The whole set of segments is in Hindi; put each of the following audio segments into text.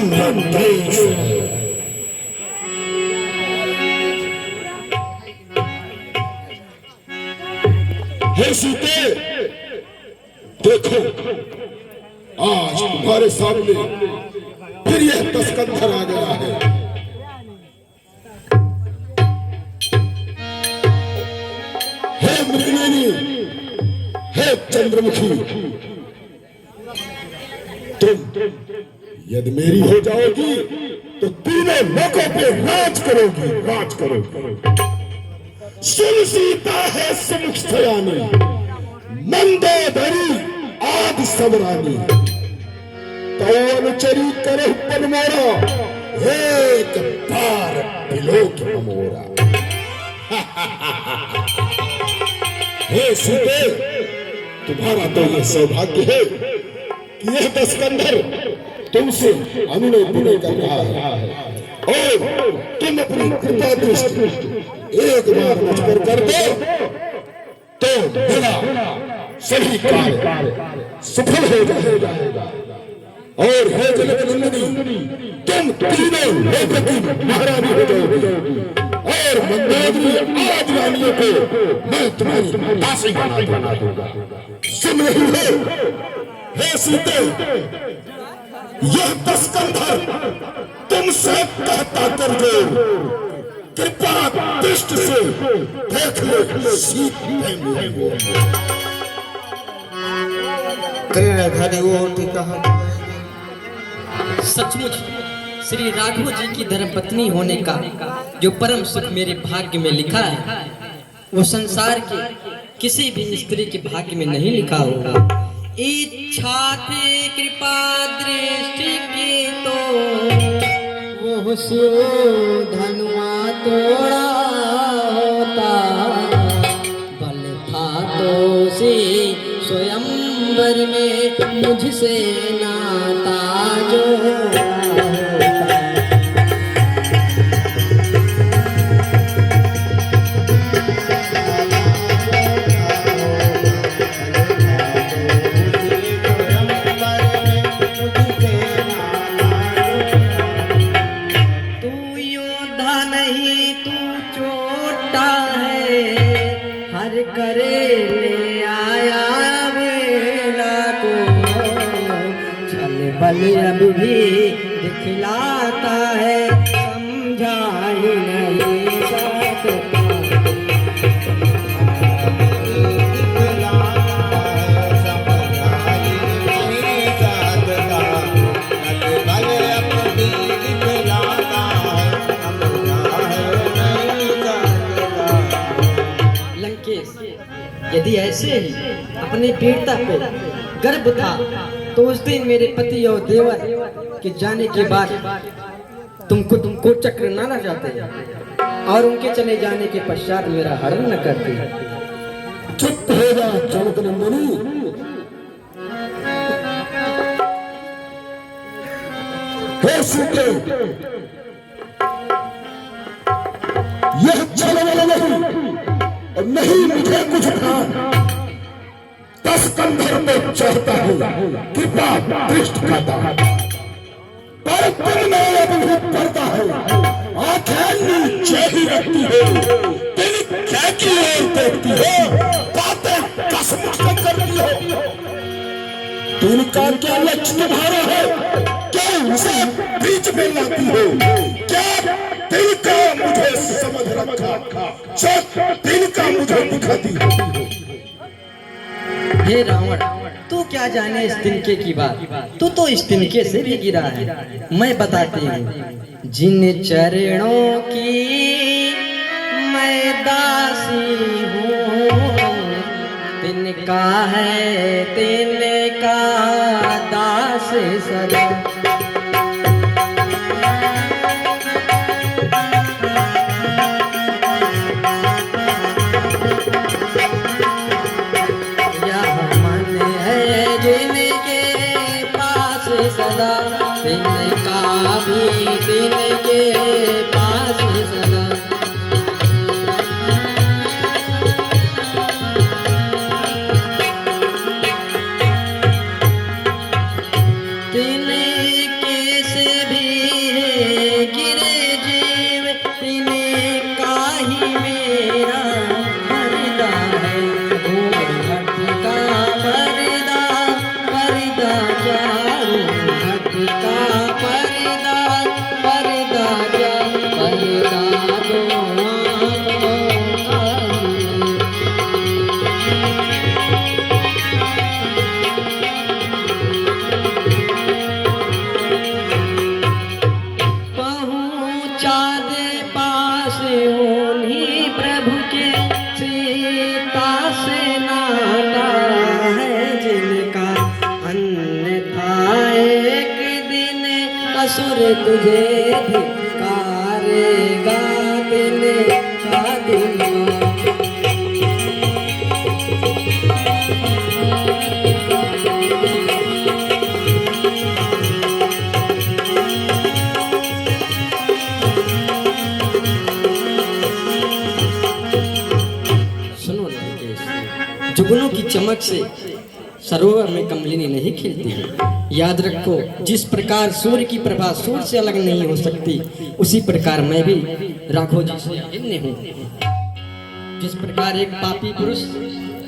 लंकेश हे सीते, देखो आज तुम्हारे सामने फिर यह तस्कंधर आ गया है। हे मृगनयनी, हे चंद्रमुखी, तुम यदि मेरी हो जाओगी तो तीनों लोगों पे राज करोगी, राज करोगी। सुन सीता है सुमुख सयानी, मंदोदरी आदि सबरानी, तो अनुचरी करे पनमोरा, एक बार बिलोक मोरा। हे सीते, तुम्हारा तो यह सौभाग्य है कि यह दस्कंधर तुमसे अनुनय विनय कर रहा है और तुम अपनी कृपा दृष्टि एक बार मुझ पर कर दो तो मेरा सभी कार्य सफल हो जाएगा। और हे जनकनंदिनी, तुम तीनों लोगों की महारानी हो जाओगी और मंदोदरी आज रानियों को मैं तुम्हारी दासी बना दूंगा। सुन रही हो हे सीते, यह दस्कंधर तुमसे कहता कर दो, कृपा दृष्टि से देख ले सीते मेरी। सचमुच श्री राघव जी की धर्मपत्नी होने का जो परम सुख मेरे भाग्य में लिखा है, वो संसार के किसी भी स्त्री के भाग्य में नहीं लिखा होगा। इच्छा थे कृपा दृष्टि की तो वो धनुआ तोड़ा होता, बल था तो से स्वयंवर में मुझसे नाता जो करे ले आया बेला को, छल बल अब भी दिखलाता है, समझा ही नहीं सकता। यदि ऐसे ही अपने वीरता पे गर्व था तो उस दिन मेरे पति और देवर के जाने के बाद तुमको चक्र ना जाते और उनके चले जाने के पश्चात मेरा हरण न करते। चुप हो जा जनकनंदिनी, हे सीते, यह छल वाला नहीं और नहीं मुझे कुछ था। दस्कंधर में चाहता हूँ कृपा दृष्टि का दान, पर तुमने अब भी पड़ता है, आंखें नीचे ही रखती हो, दिल क्या की ओर देखती हो, बातें कसम से करती हो। दिल का क्या लक्ष्य तुम्हारा है, क्या उसे बीच में लाती हो, क्या दिल का मुझे समझ रखा, दिल का मुझे दिखाती हो। हे रावण, तू क्या जाने इस तिनके की बात, तू तो इस तिनके से भी गिरा है। मैं बताती हूँ, जिन चरणों की मैं दासी हूँ, तिनका है तिनका दास सदा। सदा तिनका भी तिनके पास सदा। तिनके से भी असुर तुझे धिक्कारेगा दिल का दीवाना। जुगनों की चमक से सरोवर में कमलिनी नहीं खिलती है। याद रखो, जिस प्रकार सूर्य की प्रभा सूर्य से अलग नहीं हो सकती, उसी प्रकार मैं भी राघव जी से भिन्न हूँ। जिस प्रकार एक पापी पुरुष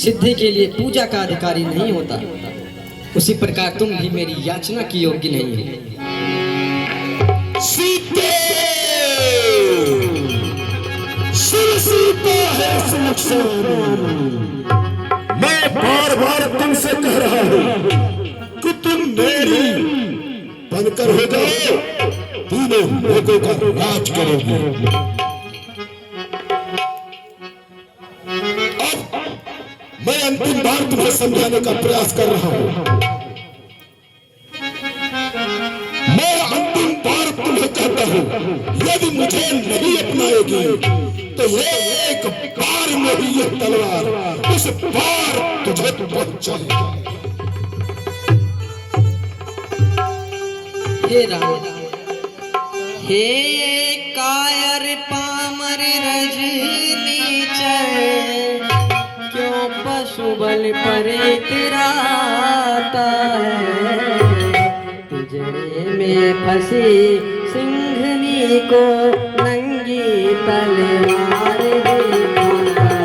सिद्धि के लिए पूजा का अधिकारी नहीं होता, उसी प्रकार तुम भी मेरी याचना की योग्य नहीं हो। सीते सीता है मैं बार बार तुमसे कह रहा हूं कि तुम मेरी बनकर हो जाओ, तीनों लोगों का राज करोगे। अब मैं अंतिम बार तुम्हें समझाने का प्रयास कर रहा हूं। मैं अंतिम बार तुम्हें कहता हूं, यदि मुझे नहीं अपनाएगी तो ये एक बार में ही ये तलवार उस बार तुझे पहुंचाएगी। हे राम, हे कायर पामर रजनीचर, क्यों पशु बल पर इतराता है। पिंजरे में फंसी सिंघनी को नंगी तलवार दिखाता है।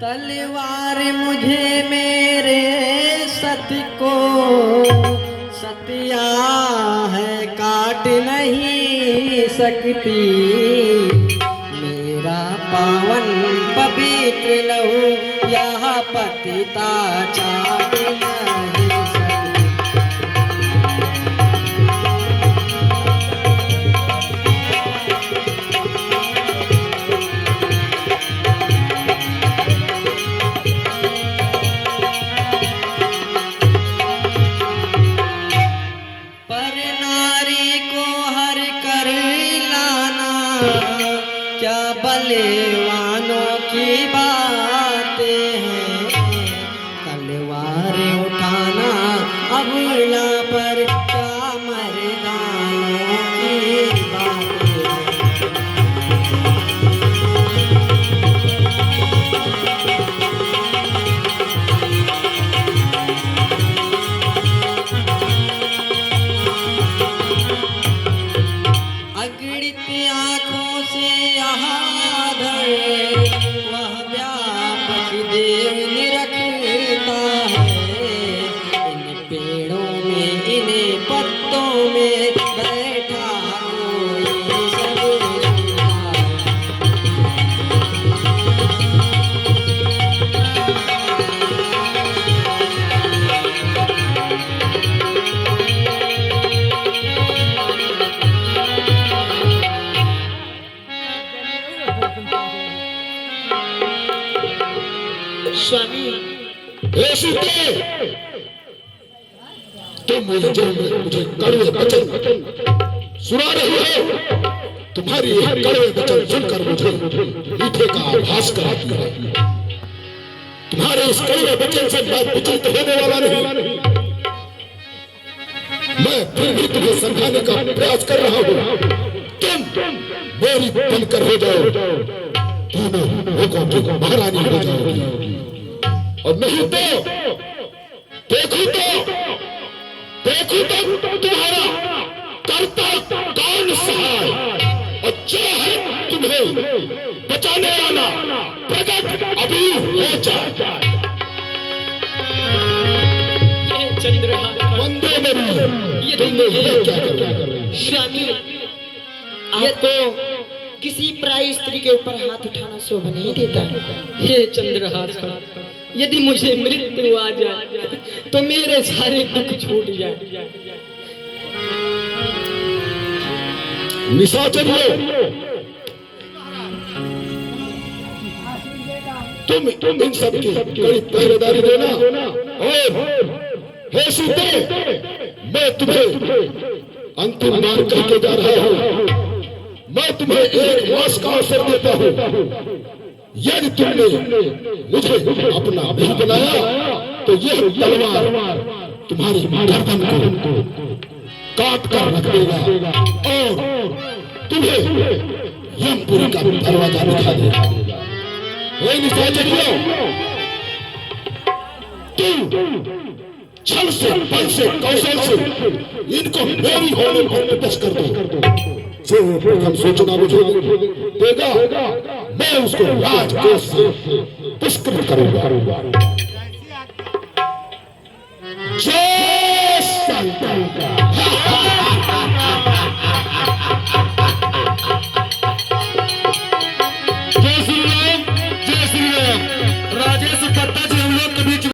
तलवार मुझे मेरे सत्य को सतिया है काट नहीं सकती। मेरा पावन पवित्र लहू यह पतिता चाट नहीं सकती। पर नारी को हर कर लाना क्या बलवानों की बातें हैं। तलवार उठाना अबला पर क्या मर्दानों की बातें हैं। अगणित आँखों से आधार वह व्यापक देव निरखता है। इन पेड़ों में इन पत्तों में बैठा कोई सब सुनता है। स्वामी, हे सीते, तुम मुझे कड़वे वचन सुना रही हो। तुम्हारी कड़वे वचन सुनकर मुझे मीठे का आभास कराती है। तुम्हारे इस कड़वे वचन से मैं विचलित होने वाला नहीं। मैं फिर भी तुम्हें समझाने का प्रयास कर रहा हूँ। तुम मेरी बनकर हो जाओ, तीनों लोगों की महारानी हो जाओगी। और नहीं तो देखो तुम्हारा करता कौन सहाय, और जो है तुम्हें बचाने वाला प्रकट अभी हो जाए। चंद्रहार वंदे मेरी, तुमने ये क्या कर रही? स्वामी, आपको किसी पराई स्त्री के ऊपर हाथ उठाना शोभा नहीं देता। हे चंद्रहार, यदि मुझे मृत्यु आ जाए तो मेरे सारे दुख छूट जाए। निशाचरियों, तुम इन सब की कड़ी पहरेदारी देना। और हे सूते, मैं तुम्हें अंतिम बार कह के जा रहा हूं, मैं तुम्हें एक मास का अवसर देता हूं। यदि तुमने मुझे अपना नहीं बनाया तो यह तलवार तुम्हारी गर्दन को काट कर रख देगा और तुम्हें यमपुरी का दरवाजा दिखा देगा। हे निशाचरियों, तुम छल से, बल से, कौशल से इनको मेरी होने पर विवश कर दो। जो प्रथम सूचना मुझे देगा, मैं उसको राजकोष से पुरस्कृत करूंगा।